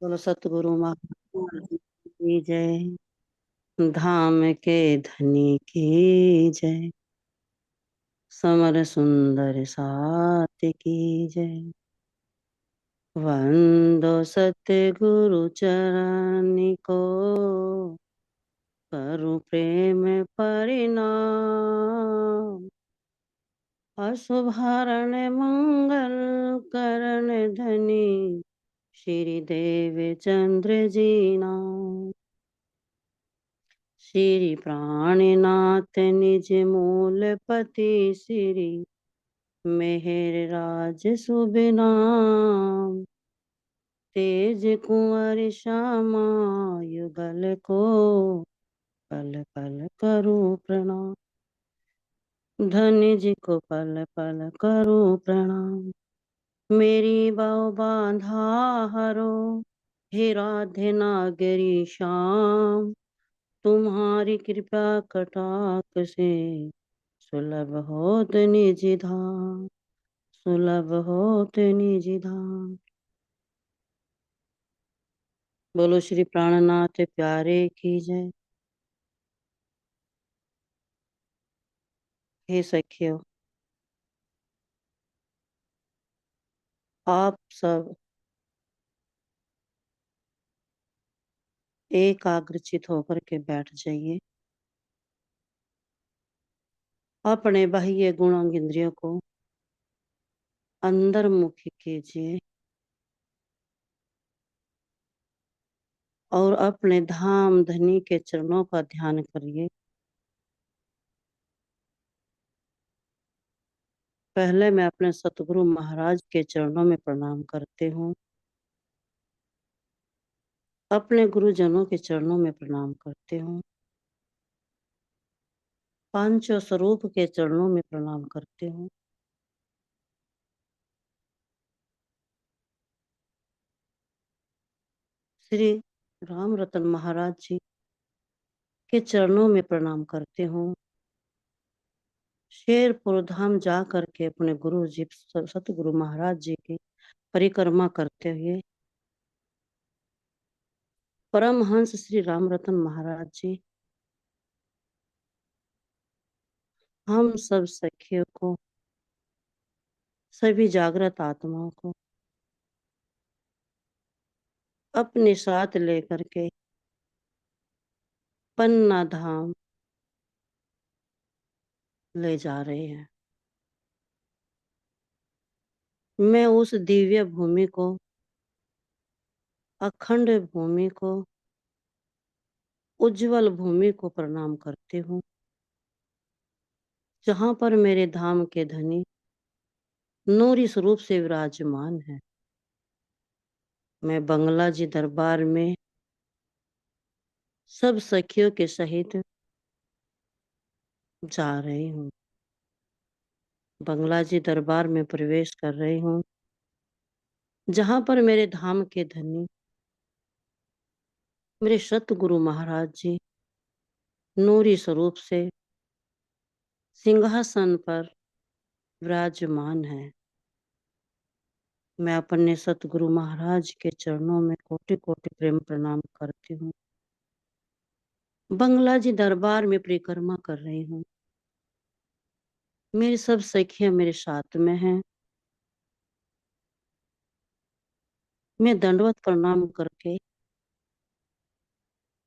बोलो सतगुरु महाराज की जय। धाम के धनी की जय। समर सुंदर साथ की जय। वंदो सतगुरु चरण को, करु प्रेम परिणाम। अशुभरण मंगल करण धनी, श्री देव चंद्र जी नाम। श्री प्राणनाथ निज मूल पति, श्री मेहर राज शुभ नाम। तेज कुंवर श्यामा युगल को, पल पल करूं प्रणाम। धन्य जी को पल पल करूं प्रणाम। मेरी बहु बांधा हरो, हे राधे नागरी श्याम। तुम्हारी कृपा कटाक्ष से, सुलभ होत निज धाम। सुलभ होत निज धाम। बोलो श्री प्राणनाथ प्यारे की जय। हे सखियो, आप सब एकाग्रचित होकर के बैठ जाइए। अपने बाह्य गुणों इंद्रियों को अंदर मुखी कीजिए और अपने धाम धनी के चरणों का ध्यान करिए। पहले मैं अपने सतगुरु महाराज के चरणों में प्रणाम करते हूँ। अपने गुरुजनों के चरणों में प्रणाम करते हूँ। पांचों स्वरूप के चरणों में प्रणाम करते हूँ। श्री राम रतन महाराज जी के चरणों में प्रणाम करते हूँ। शेरपुर धाम जा करके अपने गुरु जी सतगुरु महाराज जी की परिक्रमा करते हुए परमहंस श्री राम रतन महाराज जी हम सब सखियों को, सभी जागृत आत्माओं को अपने साथ लेकर के पन्ना धाम ले जा रहे हैं। मैं उस दिव्य भूमि को, अखंड भूमि को, उज्जवल भूमि को प्रणाम करती हूँ, जहाँ पर मेरे धाम के धनी नूरी स्वरूप से विराजमान है। मैं बंगला जी दरबार में सब सखियों के सहित जा रही हूँ। बंगला जी दरबार में प्रवेश कर रही हूँ, जहाँ पर मेरे धाम के धनी मेरे सतगुरु महाराज जी नूरी स्वरूप से सिंहासन पर विराजमान है। मैं अपने सतगुरु महाराज के चरणों में कोटि कोटि प्रेम प्रणाम करती हूँ। बंगला जी दरबार में परिक्रमा कर रही हूँ। मेरी सब सखियां मेरे साथ में हैं। मैं दंडवत प्रणाम करके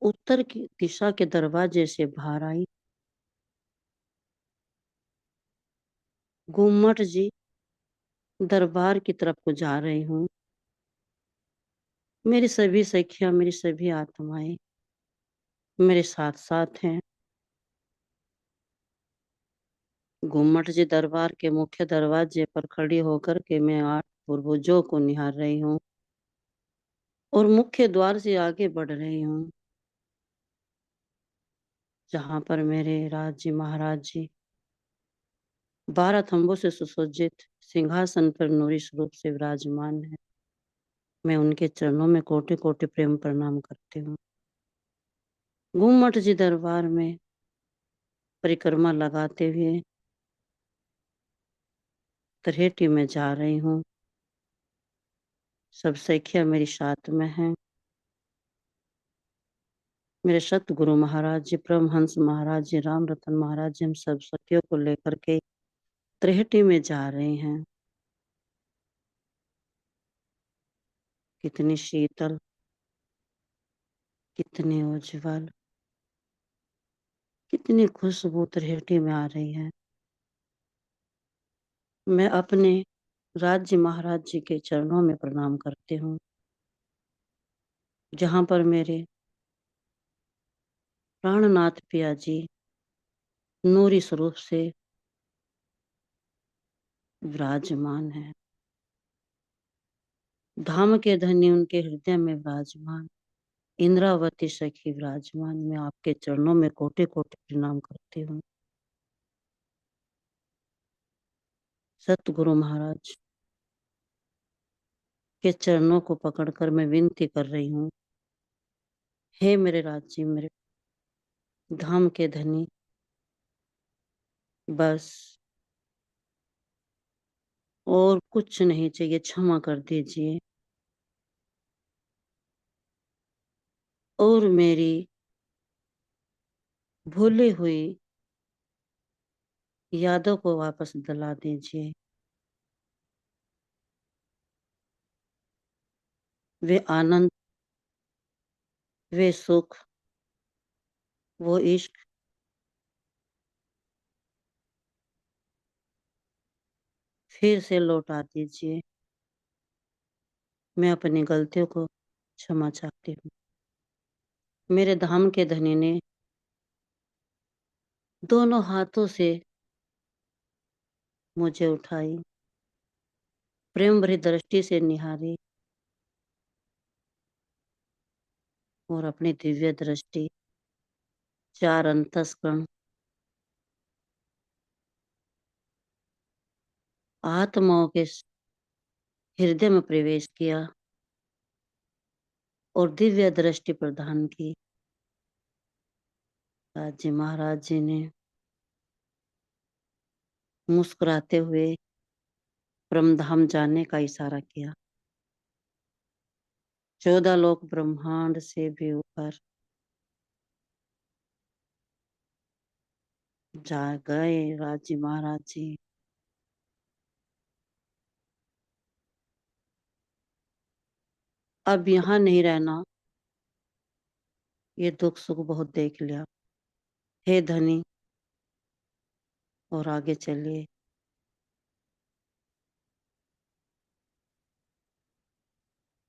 उत्तर की दिशा के दरवाजे से बाहर आई। गुम्मट जी दरबार की तरफ को जा रही हूँ। मेरी सभी सखियां, मेरी सभी आत्माएं मेरे साथ साथ हैं। गुम्मट जी दरबार के मुख्य दरवाजे पर खड़ी होकर के मैं 8 पूर्वजों को निहार रही हूँ और मुख्य द्वार से आगे बढ़ रही हूँ, जहाँ पर मेरे राज जी महाराज जी 12 थंबों से सुसज्जित सिंहासन पर नूरी स्वरूप से विराजमान है। मैं उनके चरणों में कोटि कोटि प्रेम प्रणाम करती हूँ। गुम्मट जी दरबार में परिक्रमा लगाते हुए तरहेटी में जा रही हूँ। सब सखियां मेरी साथ में हैं। मेरे सतगुरु महाराज जी, परमहंस महाराज जी, राम रतन महाराज जी, हम सब सखियों को लेकर के त्रेहटी में जा रहे हैं। कितनी शीतल, कितनी उज्जवल, कितनी खुशबू त्रेहटी में आ रही है। मैं अपने राज्य महाराज जी के चरणों में प्रणाम करती हूँ, जहाँ पर मेरे प्राणनाथ पिया जी नूरी स्वरूप से विराजमान है। धाम के धनी उनके हृदय में विराजमान इंद्रावती सखी विराजमान। मैं आपके चरणों में कोटि कोटि प्रणाम करती हूँ। सतगुरु महाराज के चरणों को पकड़कर मैं विनती कर रही हूँ, हे मेरे राज्य, मेरे धाम के धनी, बस और कुछ नहीं चाहिए, क्षमा कर दीजिए और मेरी भूली हुई यादों को वापस दिला दीजिए। वे आनंद, वे सुख, वो इश्क फिर से लौटा दीजिए। मैं अपनी गलतियों को क्षमा चाहती हूँ। मेरे धाम के धनी ने दोनों हाथों से मुझे उठाई, प्रेम भरी दृष्टि से निहारी और अपनी दिव्य दृष्टि चार अंतस्करण आत्माओं के हृदय में प्रवेश किया और दिव्य दृष्टि प्रदान की। राज्य महाराज जी ने मुस्कुराते हुए परमधाम जाने का इशारा किया। 14 लोक ब्रह्मांड से भी ऊपर जा गए राज्य महाराज जी। अब यहाँ नहीं रहना, ये दुख सुख बहुत देख लिया। हे धनी, और आगे चलिए।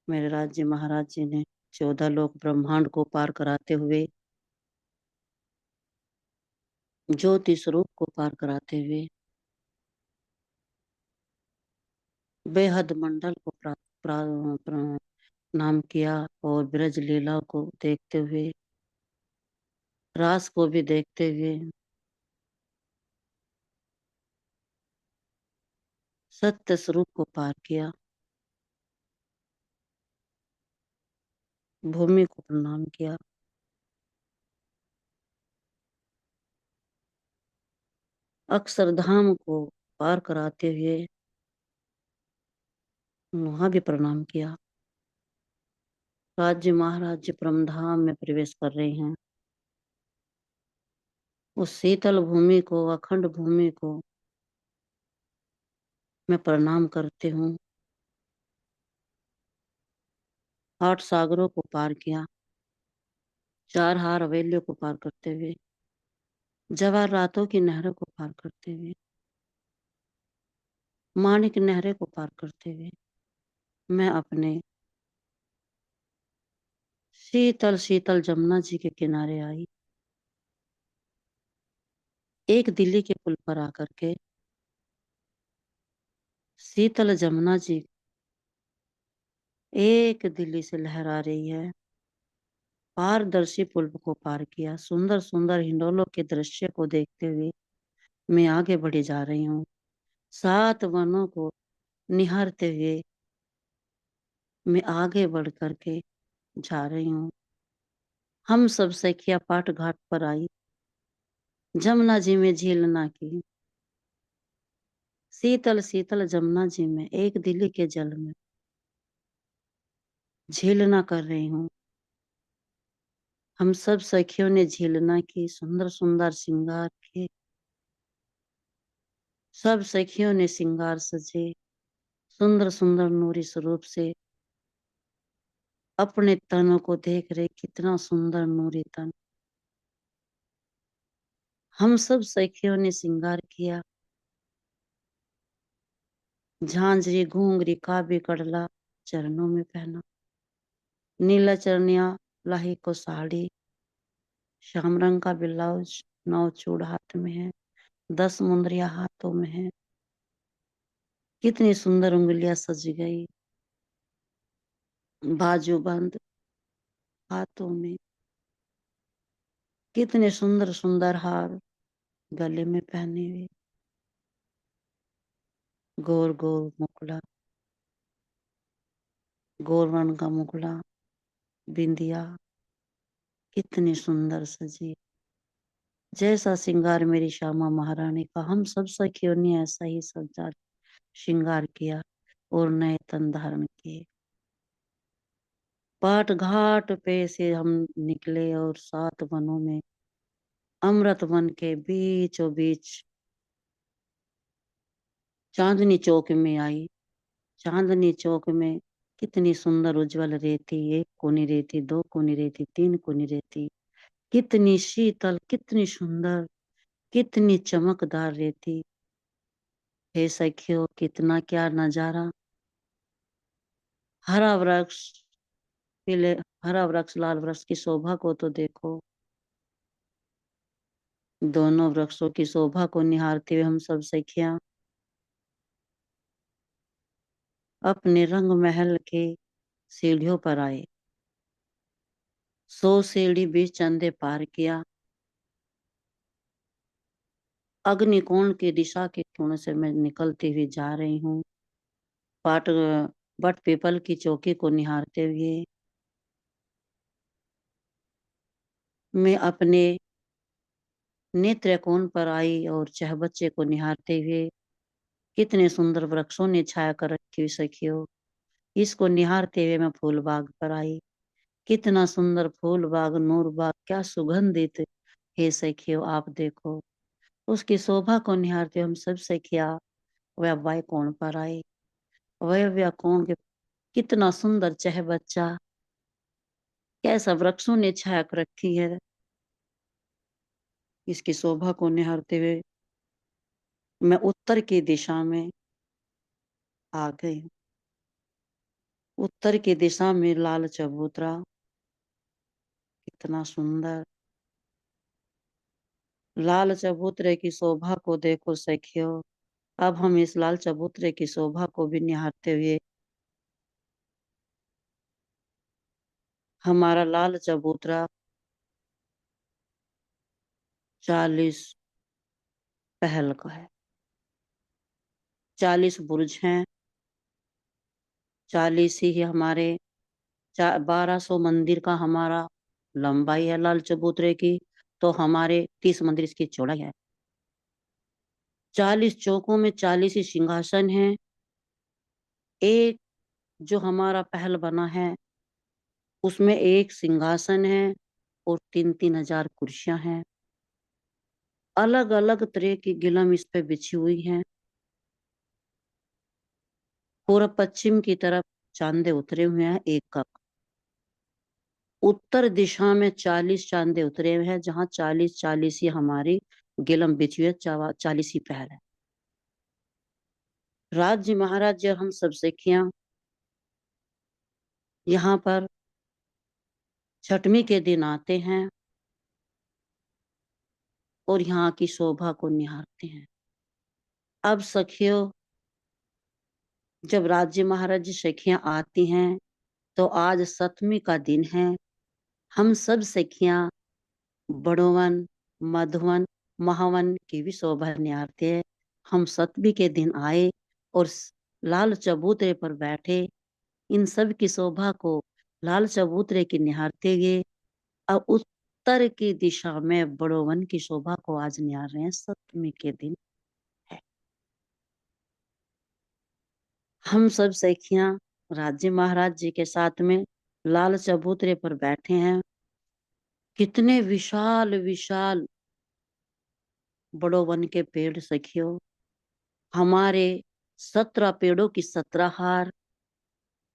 मेरे राज्य महाराज जी ने 14 लोक ब्रह्मांड को पार कराते हुए, ज्योति स्वरूप को पार कराते हुए बेहद मंडल को नाम किया और ब्रज लीला को देखते हुए, रास को भी देखते हुए सत्य स्वरूप को पार किया। भूमि को प्रणाम किया। अक्षरधाम को पार कराते हुए वहां भी प्रणाम किया। राज्य महाराज जी परमधाम में प्रवेश कर रहे हैं। उस शीतल भूमि को, अखंड भूमि को मैं प्रणाम करती हूँ। 8 सागरों को पार किया, 4 हार हवेलियों को पार करते हुए, जवाहर रातों की नहरों को पार करते हुए, माणिक नहरें को पार करते हुए मैं अपने शीतल शीतल जमुना जी के किनारे आई। एक दिल्ली के पुल पर आकर के शीतल जमुना जी एक दिल्ली से लहरा रही है। पारदर्शी पुल को पार किया, सुंदर सुंदर हिंडोलों के दृश्य को देखते हुए मैं आगे बढ़ी जा रही हूँ। 7 वनों को निहारते हुए मैं आगे बढ़ करके जा रही हूँ। हम सब सखिया पाट घाट पर आई, जमुना जी में झीलना की। शीतल शीतल जमुना जी में, एक दिल्ली के जल में झीलना कर रही हूँ। हम सब सखियों ने झीलना की सुंदर सुंदर श्रृंगार किए। सब सखियों ने श्रृंगार सजे सुंदर सुंदर नूरी स्वरूप से अपने तनों को देख रहे, कितना सुंदर नूरी तन। हम सब सखियों ने श्रृंगार किया। झांझरी घूंघरी काबी कड़ला चरणों में पहना, नीला चरनिया लाही को साड़ी, श्याम रंग का ब्लाउज, 9 चूड़ हाथ में है, 10 मुंदरिया हाथों में है। कितनी सुंदर उंगलियां सज गई, बाजूबंद हाथों में, कितने सुंदर सुंदर हार गले में पहने हुए, गोर गोर मुकुला, गोर रंग का मुकुला, बिंदिया कितनी सुंदर सजी। जैसा श्रृंगार मेरी श्यामा महारानी का, हम सब सखियों ने ऐसा ही सजा श्रृंगार किया और नए तन धारण किए। पाट घाट पे से हम निकले और 7 वनों में अमृत वन के बीचों बीच चांदनी चौक में आई। चांदनी चौक में कितनी सुंदर उज्जवल रेती, 1 कोनी रेती, 2 कोनी रेती, 3 कोनी रेती, कितनी शीतल, कितनी सुंदर, कितनी चमकदार रेती। हे सखियों, कितना क्या नजारा। हरा वृक्ष, पीले हरा वृक्ष, लाल वृक्ष की शोभा को तो देखो। दोनों वृक्षों की शोभा को निहारते हुए हम सब सखियां अपने रंग महल के सीढ़ियों पर आए। 100 सीढ़ी 20 चंदे पार किया। अग्निकोण की दिशा के कोण से मैं निकलती हुई जा रही हूँ। पाट बट पीपल की चौकी को निहारते हुए मैं अपने नेत्र कोण पर आई और चहबच्चे को निहारते हुए, कितने सुंदर वृक्षों ने छाया कर रखी हुई सखियों, इसको निहारते हुए मैं फूल बाग पर आई। कितना सुंदर फूल बाग, नूर बाग, क्या सुगंधित। हे सखियों, आप देखो, उसकी शोभा को निहारते हम सब सखिया वह कोण पर आए। वह कोण के कितना सुंदर चहबच्चा, कैसा वृक्षों ने छाया कर रखी है, इसकी शोभा को निहारते हुए मैं उत्तर की दिशा में आ गई। उत्तर की दिशा में लाल चबूतरा, कितना सुंदर। लाल चबूतरे की शोभा को देखो सखियो। अब हम इस लाल चबूतरे की शोभा को भी निहारते हुए हमारा लाल चबूतरा 40 पहल का है। 40 बुर्ज हैं, 40 ही हमारे 1200 मंदिर का हमारा लंबाई है लाल चबूतरे की, तो हमारे 30 मंदिर इसकी चौड़ाई है। 40 चौकों में 40 ही सिंहासन हैं। एक जो हमारा पहल बना है उसमें एक सिंहासन है और 3-3 हजार कुर्सियां हैं। अलग अलग तरह की गिलम इस पे बिछी हुई हैं। पूर्व पश्चिम की तरफ चांदे उतरे हुए हैं 1 कप। उत्तर दिशा में 40 चांदे उतरे हुए हैं, जहां 40 ही हमारी गिलम बिछी हुई है, 40 ही पहल है। राज्य महाराज हम सब सखियां यहाँ पर छठवीं के दिन आते हैं और यहाँ की शोभा को निहारते हैं। अब सखियों, जब राज्य महाराज सखियां आती हैं तो आज 7वीं का दिन है। हम सब सखियां बड़ोवन, मधुवन, महावन की भी शोभा निहारते हैं। हम 7वीं के दिन आए और लाल चबूतरे पर बैठे, इन सब की शोभा को लाल चबूतरे की निहारते हुए अब उत्तर की दिशा में बड़ोवन की शोभा को आज निहार रहे हैं। 7वीं के दिन है। हम सब सखियां राज्य महाराज जी के साथ में लाल चबूतरे पर बैठे हैं कितने विशाल विशाल बड़ो वन के पेड़ सखियो, हमारे 17 पेड़ों की 17 हार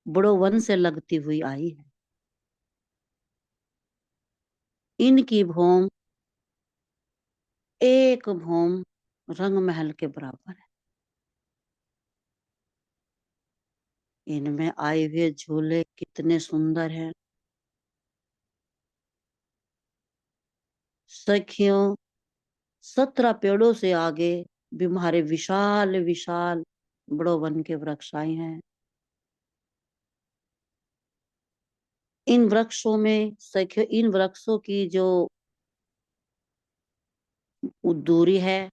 बड़ो वन से लगती हुई आई है। इनकी भौम एक भौम रंग महल के बराबर है। इनमें आए हुए झूले कितने सुंदर हैं सखियों। 17 पेड़ों से आगे भी हमारे विशाल विशाल बड़ो वन के वृक्ष आए हैं। इन वृक्षों में सखियों, इन वृक्षों की जो दूरी है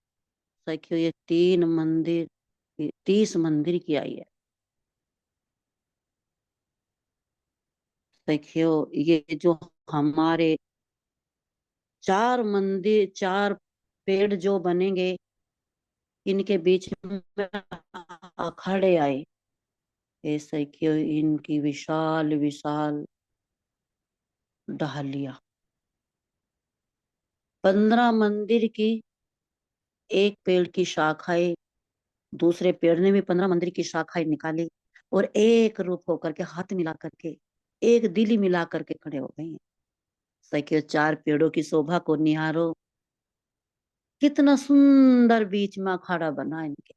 सखियों, ये 30 मंदिर की आई है। सखियों, ये जो हमारे 4 पेड़ जो बनेंगे, इनके बीच में अखाड़े आए। ये सखियों, इनकी विशाल विशाल डहलिया 15 मंदिर की एक पेड़ की शाखाएं दूसरे पेड़ ने भी 15 मंदिर की शाखाएं निकाली और एक रूप होकर के हाथ मिला करके एक दिल ही मिला करके खड़े हो गए हैं। सखियों, 4 पेड़ों की शोभा को निहारो, कितना सुंदर बीच में अखाड़ा बना इनके।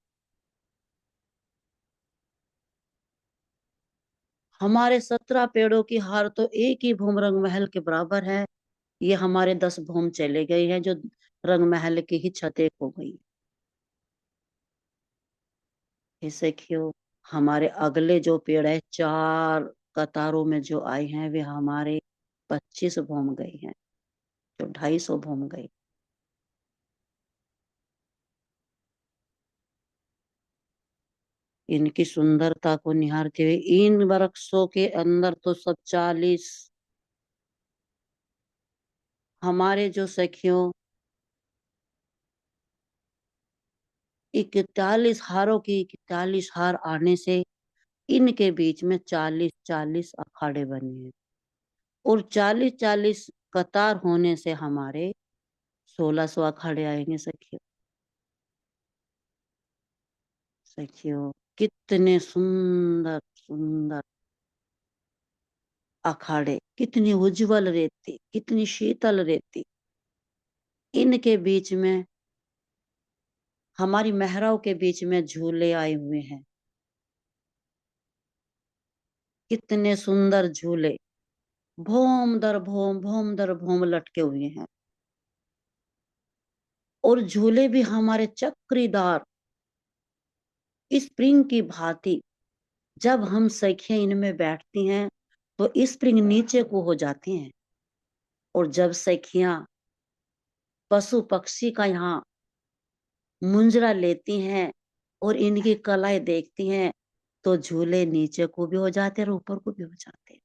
हमारे 17 पेड़ों की हार तो एक ही भूम रंग महल के बराबर है। ये हमारे 10 भूम चले गए हैं, जो रंग महल की ही छत एक हो गई। इसे क्यों, हमारे अगले जो पेड़ है 4 कतारों में जो आए हैं, वे हमारे 25 भूम गए हैं, जो 250 भूम गए। इनकी सुंदरता को निहारते हुए इन वृक्षों के अंदर तो सब 40 हमारे जो सखियों 41 हारों की 41 हार आने से इनके बीच में 40-40 अखाड़े बने हैं और 40-40 कतार होने से हमारे 1600 अखाड़े आएंगे सखियों। सखियों, कितने सुंदर सुंदर अखाड़े, कितनी उज्जवल रेती, कितनी शीतल रेती। इनके बीच में हमारी मेहराओं के बीच में झूले आए हुए हैं। कितने सुंदर झूले, भोम दर भोम लटके हुए हैं और झूले भी हमारे चक्रीदार स्प्रिंग की भांति। जब हम सखियां इनमें बैठती हैं तो स्प्रिंग नीचे को हो जाती हैं और जब सखियां पशु पक्षी का यहाँ मुंजरा लेती हैं और इनकी कलाएं देखती हैं तो झूले नीचे को भी हो जाते हैं और ऊपर को भी हो जाते हैं।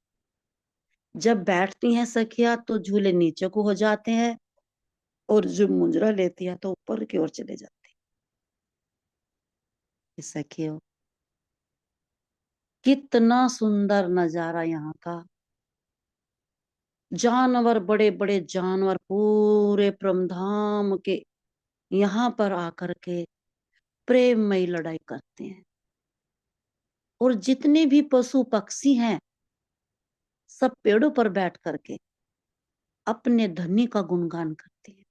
जब बैठती हैं सखियां तो झूले नीचे को हो जाते हैं और जो मुंजरा लेती है तो ऊपर की ओर चले जाते हैं। सखियों, कितना सुंदर नजारा यहाँ का। जानवर, बड़े बड़े जानवर पूरे परमधाम के यहाँ पर आकर के प्रेममयी लड़ाई करते हैं और जितने भी पशु पक्षी हैं सब पेड़ों पर बैठ करके अपने धनी का गुणगान करते हैं।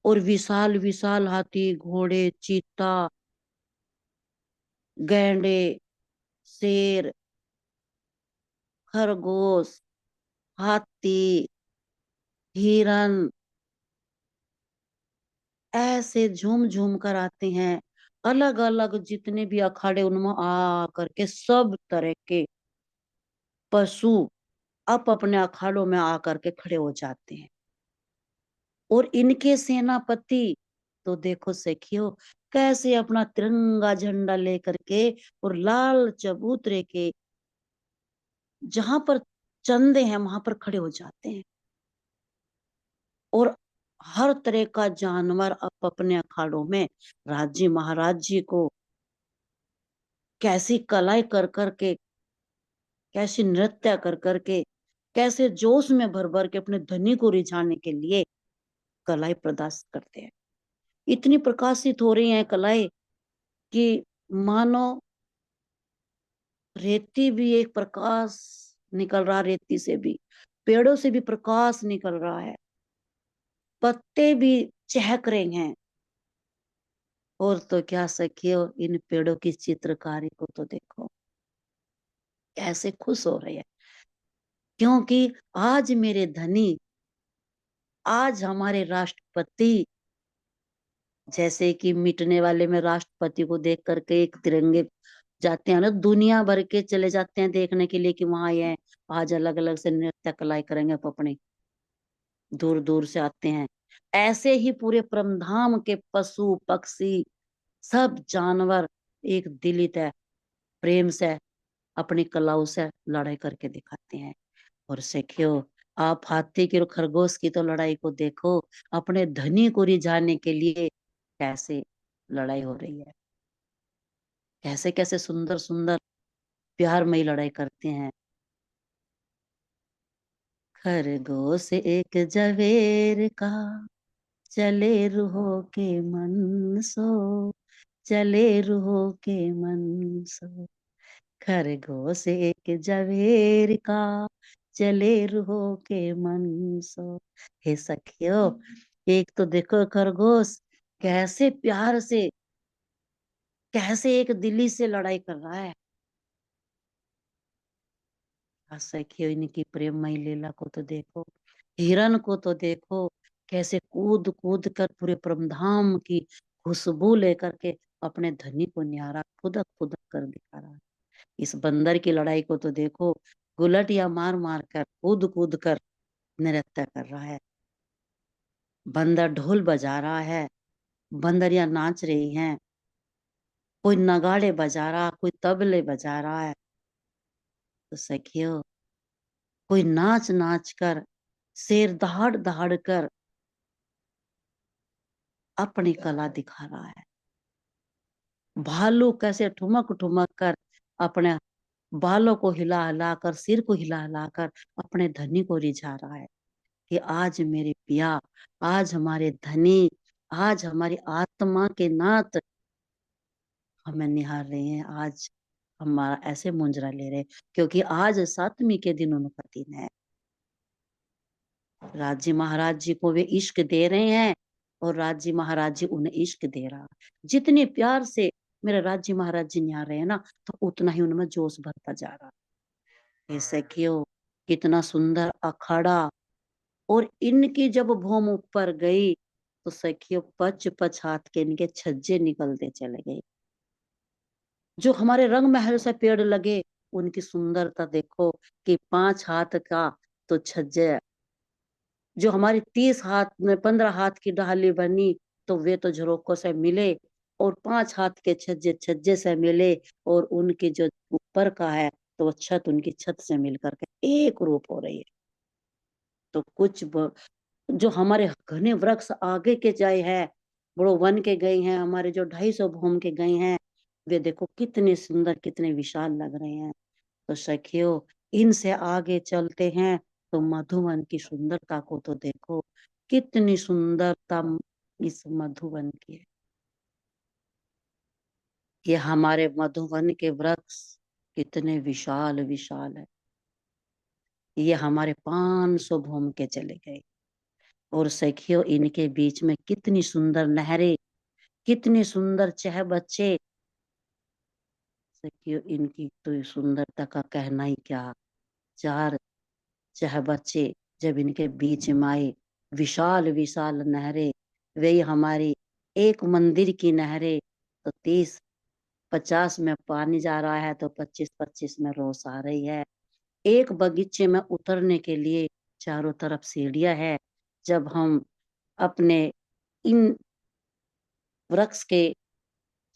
और विशाल विशाल हाथी, घोड़े, चीता, गैंडे, शेर, खरगोश, हाथी, हिरन ऐसे झूम झूम कर आते हैं। अलग अलग जितने भी अखाड़े उनमें आ करके सब तरह के पशु अप अपने अखाड़ों में आकर के खड़े हो जाते हैं और इनके सेनापति तो देखो सखियो कैसे अपना तिरंगा झंडा लेकर के और लाल चबूतरे के जहां पर चंदे हैं वहां पर खड़े हो जाते हैं और हर तरह का जानवर अप अपने अखाड़ों में राज्य महाराज जी को कैसी कलाएं कर करके, कैसी नृत्य कर करके, कैसे जोश में भर भर के अपने धनी को रिझाने के लिए कलाई प्रदर्शित करते हैं। इतनी प्रकाशित हो रही हैं कलाएं कि मानो रेती भी एक प्रकाश निकल रहा, रेती से भी, पेड़ों से भी प्रकाश निकल रहा है, पत्ते भी चहक रहे हैं। और तो क्या सखियो, इन पेड़ों की चित्रकारी को तो देखो, कैसे खुश हो रहे हैं, क्योंकि आज मेरे धनी, आज हमारे राष्ट्रपति, जैसे कि मिटने वाले में राष्ट्रपति को देख करके एक तिरंगे जाते हैं ना, दुनिया भर के चले जाते हैं देखने के लिए कि वहां ये आज अलग अलग से नृत्य कलाई करेंगे, अपने दूर दूर से आते हैं। ऐसे ही पूरे परमधाम के पशु पक्षी सब जानवर एक दिलित है, प्रेम से अपनी कलाओं से लड़ाई करके दिखाते हैं। और सीखियो, आप हाथी की और खरगोश की तो लड़ाई को देखो, अपने धनी को रिझाने के लिए कैसे लड़ाई हो रही है, कैसे कैसे सुंदर सुंदर प्यारमयी लड़ाई करते हैं। खरगोश एक जवेर का, चले रूहों के मन सो, चले रूहों के मन सो। खरगोश एक जवेर का, चले रूहों के मन सो। हे सखियो, एक तो देखो खरगोश कैसे प्यार से, कैसे एक दिली से लड़ाई कर रहा है। सखियो, इनकी प्रेममयी लीला को तो देखो, हिरन को तो देखो, कैसे कूद कूद कर पूरे परमधाम की खुशबू लेकर के अपने धनी को न्यारा खुदक खुदक कर दिखा रहा है। इस बंदर की लड़ाई को तो देखो, गुलटिया मार मार कर, कूद कूद कर नृत्य कर रहा है। बंदर ढोल बजा रहा है, बंदरियां नाच रही हैं, कोई नगाड़े बजा रहा, कोई तबले बजा रहा है। तो सखियो, कोई नाच नाच कर, शेर दहाड़ दहाड़ कर अपनी कला दिखा रहा है। भालू कैसे ठुमक ठुमक कर अपने बालों को हिला हिला कर, सिर को हिला हिला कर अपने धनी को रिझा रहा है कि आज मेरे पिया, आज हमारे धनी, आज हमारी आत्मा के नाथ हमें निहार रहे हैं, आज हमारा ऐसे मुंजरा ले रहे, क्योंकि आज सातवीं के दिन उनका दिन है। राज जी महाराज जी को वे इश्क दे रहे हैं, और राज जी महाराज जी उन्हें इश्क दे रहा। जितने प्यार से मेरे राज जी महाराज जी निहार रहे हैं ना, तो उतना ही उनमें जोश भरता जा रहा है। ऐसे क्यों, कितना सुंदर अखाड़ा। और इनकी जब भूम ऊपर गई, तो सखियो पच पच हाथ के इनके छज्जे निकलते चले गए। जो हमारे रंग महल से पेड़ लगे, उनकी सुंदरता देखो कि 5 हाथ का तो छज्जे, जो हमारी 30 हाथ में 15 हाथ की डाली बनी, तो वे तो झरोकों से मिले, और 5 हाथ के छज्जे छज्जे से मिले, और उनकी जो ऊपर का है, तो वो छत उनकी छत से मिल करके एक रूप हो रही है। तो जो हमारे घने वृक्ष आगे के जाए है, बड़ो वन के गए हैं, हमारे जो 250 भूम के गए हैं, वे देखो कितने सुंदर कितने विशाल लग रहे हैं। तो सखियो, इनसे आगे चलते हैं तो मधुवन की सुंदरता को तो देखो, कितनी सुंदरता इस मधुवन की है। ये हमारे मधुवन के वृक्ष कितने विशाल विशाल है। ये हमारे 500 भूम के चले गए, और सखियो इनके बीच में कितनी सुंदर नहरें, कितने सुंदर चह बच्चे। सखियो, इनकी तो सुंदरता का कहना ही क्या। 4 चह बच्चे जब इनके बीच में आए, विशाल विशाल नहरें, वही हमारी एक मंदिर की नहरें, तो 30-50 में पानी जा रहा है, तो 25-25 में रोस आ रही है। एक बगीचे में उतरने के लिए चारों तरफ सीढ़ियां है। जब हम अपने इन वृक्ष के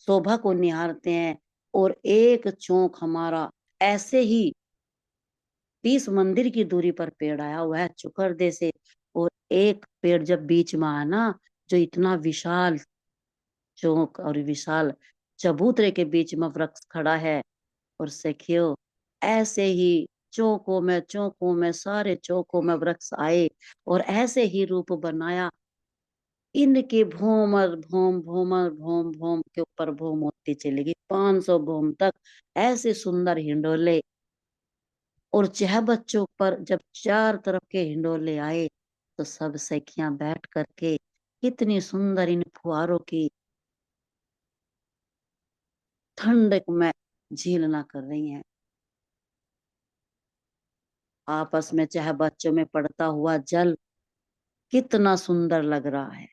शोभा को निहारते हैं, और एक चौक हमारा ऐसे ही 30 मंदिर की दूरी पर पेड़ आया हुआ है चुकरदे से, और एक पेड़ जब बीच में आना, जो इतना विशाल चौक और विशाल चबूतरे के बीच में वृक्ष खड़ा है। और सखियो, ऐसे ही चौकों में सारे चौकों में वृक्ष आए और ऐसे ही रूप बनाया। इनके भोमर भोम भोमर भोम भोम के ऊपर भोम होती चली गई, 500 भोम तक ऐसे सुंदर हिंडोले। और छह बच्चों पर जब चार तरफ के हिंडोले आए तो सब सखियां बैठ करके कितनी सुंदर इन फुहारों की ठंडक में झीलना कर रही हैं। आपस में चाहे बच्चों में पड़ता हुआ जल कितना सुंदर लग रहा है।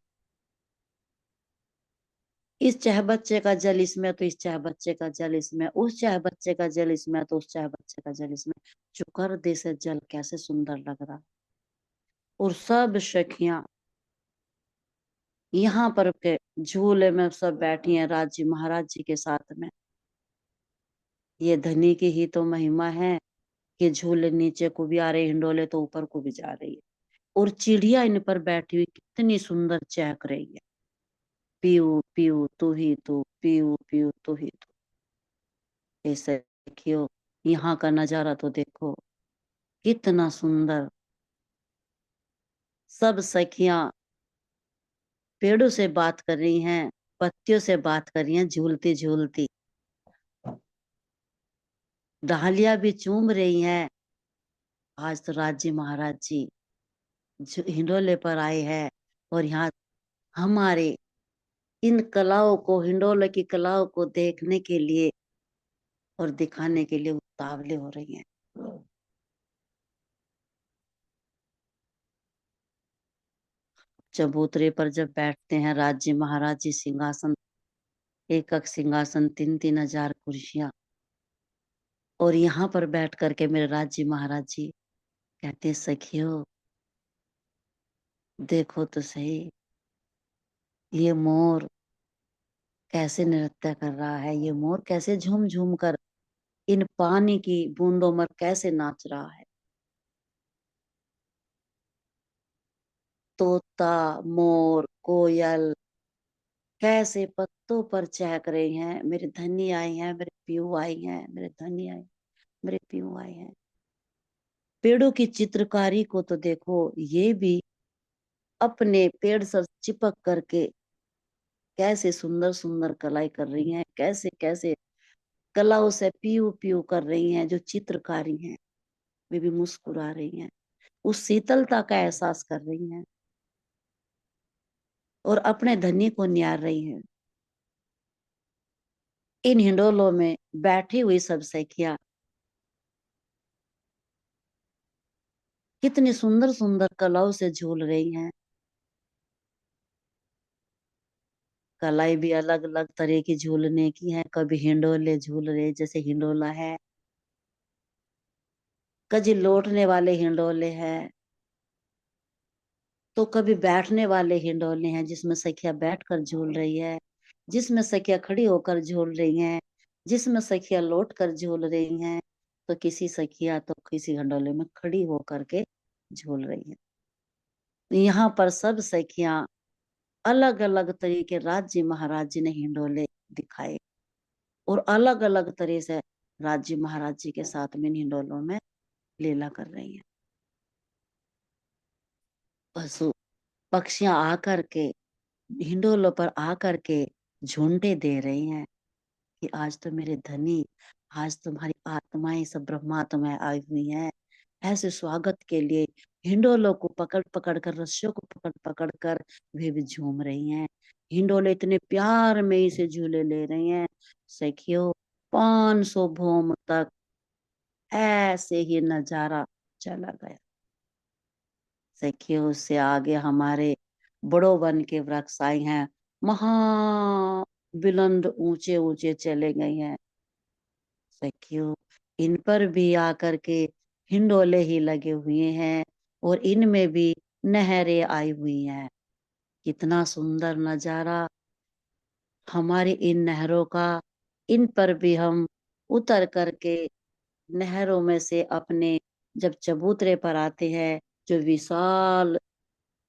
इस चाह बच्चे का जल इसमें तो इस चाह बच्चे का जल इसमें, उस चाह बच्चे का जल इसमें तो उस चाह बच्चे का जल इसमें। जो कर दे से जल कैसे सुंदर लग रहा। और सब सखियां यहाँ पर के झूले में सब बैठी हैं राज जी महाराज जी के साथ में। ये धनी की ही तो महिमा है कि झूले नीचे को भी आ रहे, हिंडोले तो ऊपर को भी जा रही है। और चिड़िया इन पर बैठी हुई कितनी सुंदर चहक रही है। पीऊ पीऊ तू ही तू, पीऊ पीऊ तू ही तू। ऐसे देखियो, यहाँ का नजारा तो देखो कितना सुंदर। सब सखियां पेड़ों से बात कर रही हैं, पत्तियों से बात कर रही हैं, झूलती झूलती। डालियां भी चूम रही हैं। आज तो राजी महाराज जी हिंडोले पर आए हैं और यहाँ हमारे इन कलाओं को, हिंडोले की कलाओं को देखने के लिए और दिखाने के लिए उतावले हो रही हैं। चबूतरे पर जब बैठते हैं राज्य महाराज जी, सिंहासन, एक एक सिंहासन, 3-3 हजार कुर्सियां। और यहाँ पर बैठ करके मेरे राज्य महाराज जी कहते, सखियो देखो तो सही, ये मोर कैसे नृत्य कर रहा है, ये मोर कैसे झूम झूम कर इन पानी की बूंदों में कैसे नाच रहा है। तोता, मोर, कोयल कैसे पत्तों पर चहक रही हैं। मेरे धनी आए हैं, मेरे पीऊ आई हैं, मेरे धनी आए, मेरे पीऊ आए हैं। पेड़ों की चित्रकारी को तो देखो, ये भी अपने पेड़ से चिपक करके कैसे सुंदर सुंदर कलाई कर रही हैं, कैसे कैसे कलाओं से पीऊ पीऊ कर रही हैं। जो चित्रकारी हैं वे भी मुस्कुरा रही हैं, उस शीतलता का एहसास कर रही हैं और अपने धनी को निहार रही हैं। इन हिंडोलों में बैठी हुई सब सखियां कितनी सुंदर सुंदर कलाओं से झूल रही हैं। कलाई भी अलग अलग तरह की झूलने की है। कभी हिंडोले झूल रहे, जैसे हिंडोला है, कभी लौटने वाले हिंडोले हैं, तो कभी बैठने वाले हिंडोले हैं जिसमें सखिया बैठकर झूल रही है, जिसमें सखिया खड़ी होकर झूल रही हैं, जिसमें सखिया लौट कर झूल रही हैं, तो किसी सखिया तो किसी हिंडोले में खड़ी होकर के झूल रही है। यहाँ पर सब सखियां अलग अलग तरीके राज्य महाराज जी ने हिंडोले दिखाए और अलग अलग तरह से राज्य महाराज जी के साथ में इन हिंडोलों में लीला कर रही हैं। पशु पक्षियां आकर के हिंडोलों पर आकर के झुंडे दे रही हैं कि आज तो मेरे धनी, आज तुम्हारी आत्माएं सब ब्रह्मात्माएं आई हुई हैं। ऐसे स्वागत के लिए हिंडोलों को पकड़ पकड़ कर, रस्सियों को पकड़ पकड़ कर वे भी झूम रही हैं। हिंडोले इतने प्यार में इसे झूले ले रही हैं। सखियो 500 भोम तक ऐसे ही नजारा चला गया। सखियो उससे आगे हमारे बड़ो वन के वृक्ष आए हैं, महा बुलंद ऊंचे ऊंचे चले गए हैं। सखियो इन पर भी आकर के हिंडोले ही लगे हुए हैं और इनमें भी नहरें आई हुई हैं। कितना सुंदर नजारा हमारी इन नहरों का। इन पर भी हम उतर करके नहरों में से अपने जब चबूतरे पर आते हैं, जो विशाल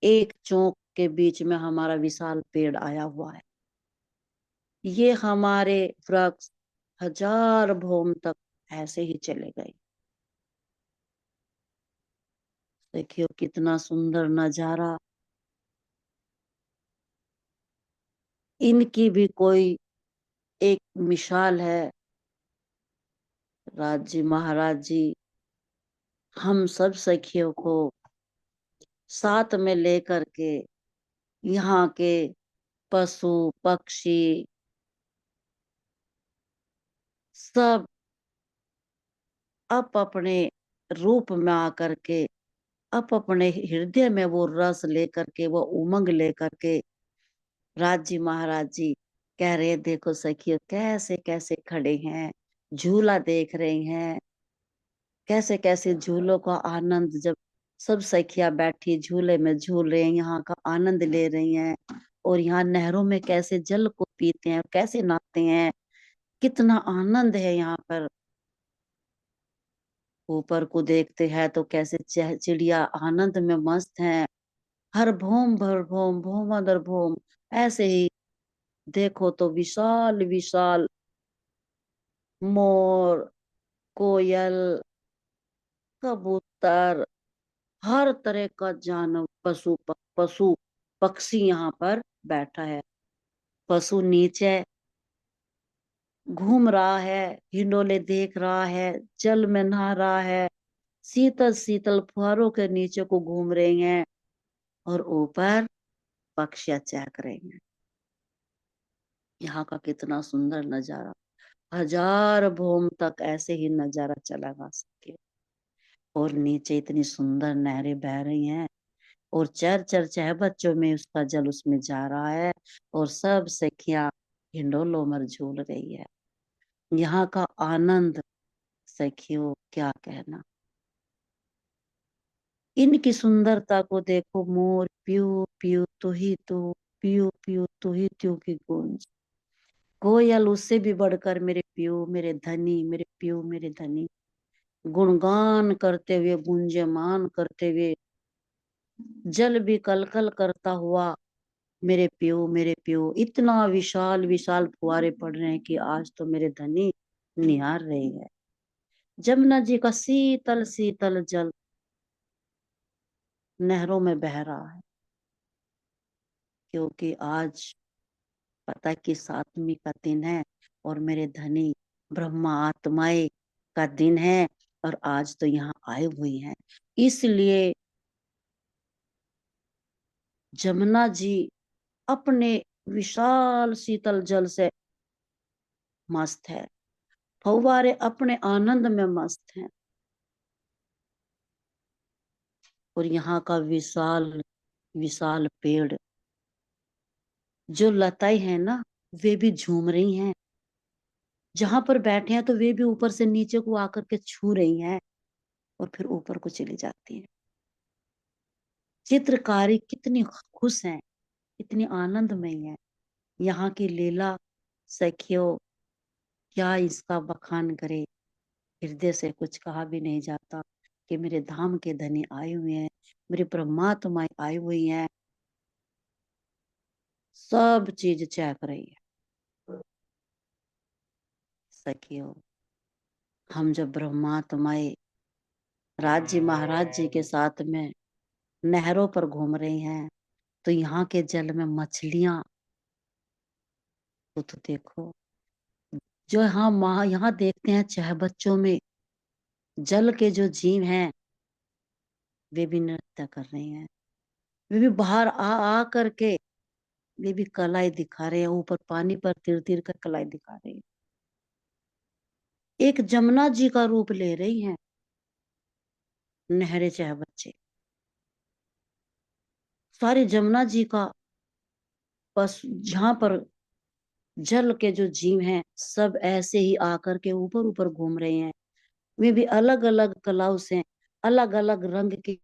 एक चौक के बीच में हमारा विशाल पेड़ आया हुआ है, ये हमारे वृक्ष 1000 भोम तक ऐसे ही चले गए। देखियो कितना सुंदर नजारा। इनकी भी कोई एक मिसाल है। राज जी महाराज जी हम सब सखियों को साथ में लेकर के यहाँ के पशु पक्षी सब अप अपने रूप में आकर के अपने हृदय में वो रस लेकर के वो उमंग लेकर के राज जी महाराज जी कह रहे देखो सखियो कैसे कैसे खड़े हैं, झूला देख रहे हैं, कैसे कैसे झूलों का आनंद। जब सब सखिया बैठी झूले में झूल रहे हैं, यहाँ का आनंद ले रही हैं, और यहाँ नहरों में कैसे जल को पीते हैं, कैसे नहाते हैं, कितना आनंद है यहाँ पर। ऊपर को देखते हैं तो कैसे चिड़िया आनंद में मस्त हैं, हर भौम भर भौम भौम अदर भौम। ऐसे ही देखो तो विशाल विशाल मोर, कोयल, कबूतर, हर तरह का जानवर, पशु पक्षी यहाँ पर बैठा है। पशु नीचे घूम रहा है, हिंडोले देख रहा है, जल में नहा रहा है, शीतल शीतल फुहारों के नीचे को घूम रहे हैं, और ऊपर पक्षियां चहक रही हैं। यहाँ का कितना सुंदर नजारा, हजार भूम तक ऐसे ही नजारा चला जा सके। और नीचे इतनी सुंदर नहरें बह रही हैं, और चर चर चहबच्चों में उसका जल उसमें जा रहा है, और सब सखियां हिंडोलों में झूल रही है। यहाँ का आनंद सखियों क्या कहना। इनकी सुंदरता को देखो, मोर पियो पियो तू ही तू, पियो पियो तू ही तू की गूंज। कोयल उससे भी बढ़कर मेरे पियो मेरे धनी, मेरे पियो मेरे धनी, गुणगान करते हुए गुंजमान करते हुए जल भी कलकल करता हुआ मेरे पियो। इतना विशाल विशाल फुहारे पड़ रहे हैं कि आज तो मेरे धनी निहार रही है। जमुना जी का शीतल शीतल जल नहरों में बह रहा है, क्योंकि आज पता कि 7वीं का दिन है, और मेरे धनी ब्रह्मा आत्माएं का दिन है, और आज तो यहाँ आए हुई हैं। इसलिए जमुना जी अपने विशाल शीतल जल से मस्त है, फव्वारे अपने आनंद में मस्त हैं। और यहाँ का विशाल विशाल पेड़, जो लताएं हैं ना, वे भी झूम रही हैं। जहां पर बैठे हैं तो वे भी ऊपर से नीचे को आकर के छू रही हैं, और फिर ऊपर को चली जाती हैं। चित्रकारी कितनी खुश है, इतनी आनंदमय है। यहाँ की लीला सखियों क्या इसका बखान करे, हृदय से कुछ कहा भी नहीं जाता कि मेरे धाम के धनी आए हुए हैं, मेरे परमात्मा आई हुई हैं, सब चीज चहक रही है। सखियों हम जब ब्रह्मात्माएं राज्य महाराज जी के साथ में नहरों पर घूम रही हैं, तो यहाँ के जल में मछलियां तो देखो, जो हम यहाँ देखते हैं चाहे बच्चों में जल के जो जीव हैं, वे भी नृत्य कर रहे हैं, वे भी बाहर आ आ करके वे भी कलाई दिखा रहे हैं, ऊपर पानी पर तिर तिर कर कलाई दिखा रहे हैं, एक जमुना जी का रूप ले रही हैं नहरे चाहे बच्चे। सारे जमुना जी का बस, जहां पर जल के जो जीव हैं सब ऐसे ही आकर के ऊपर ऊपर घूम रहे हैं, वे भी अलग अलग कलाओं से अलग अलग रंग के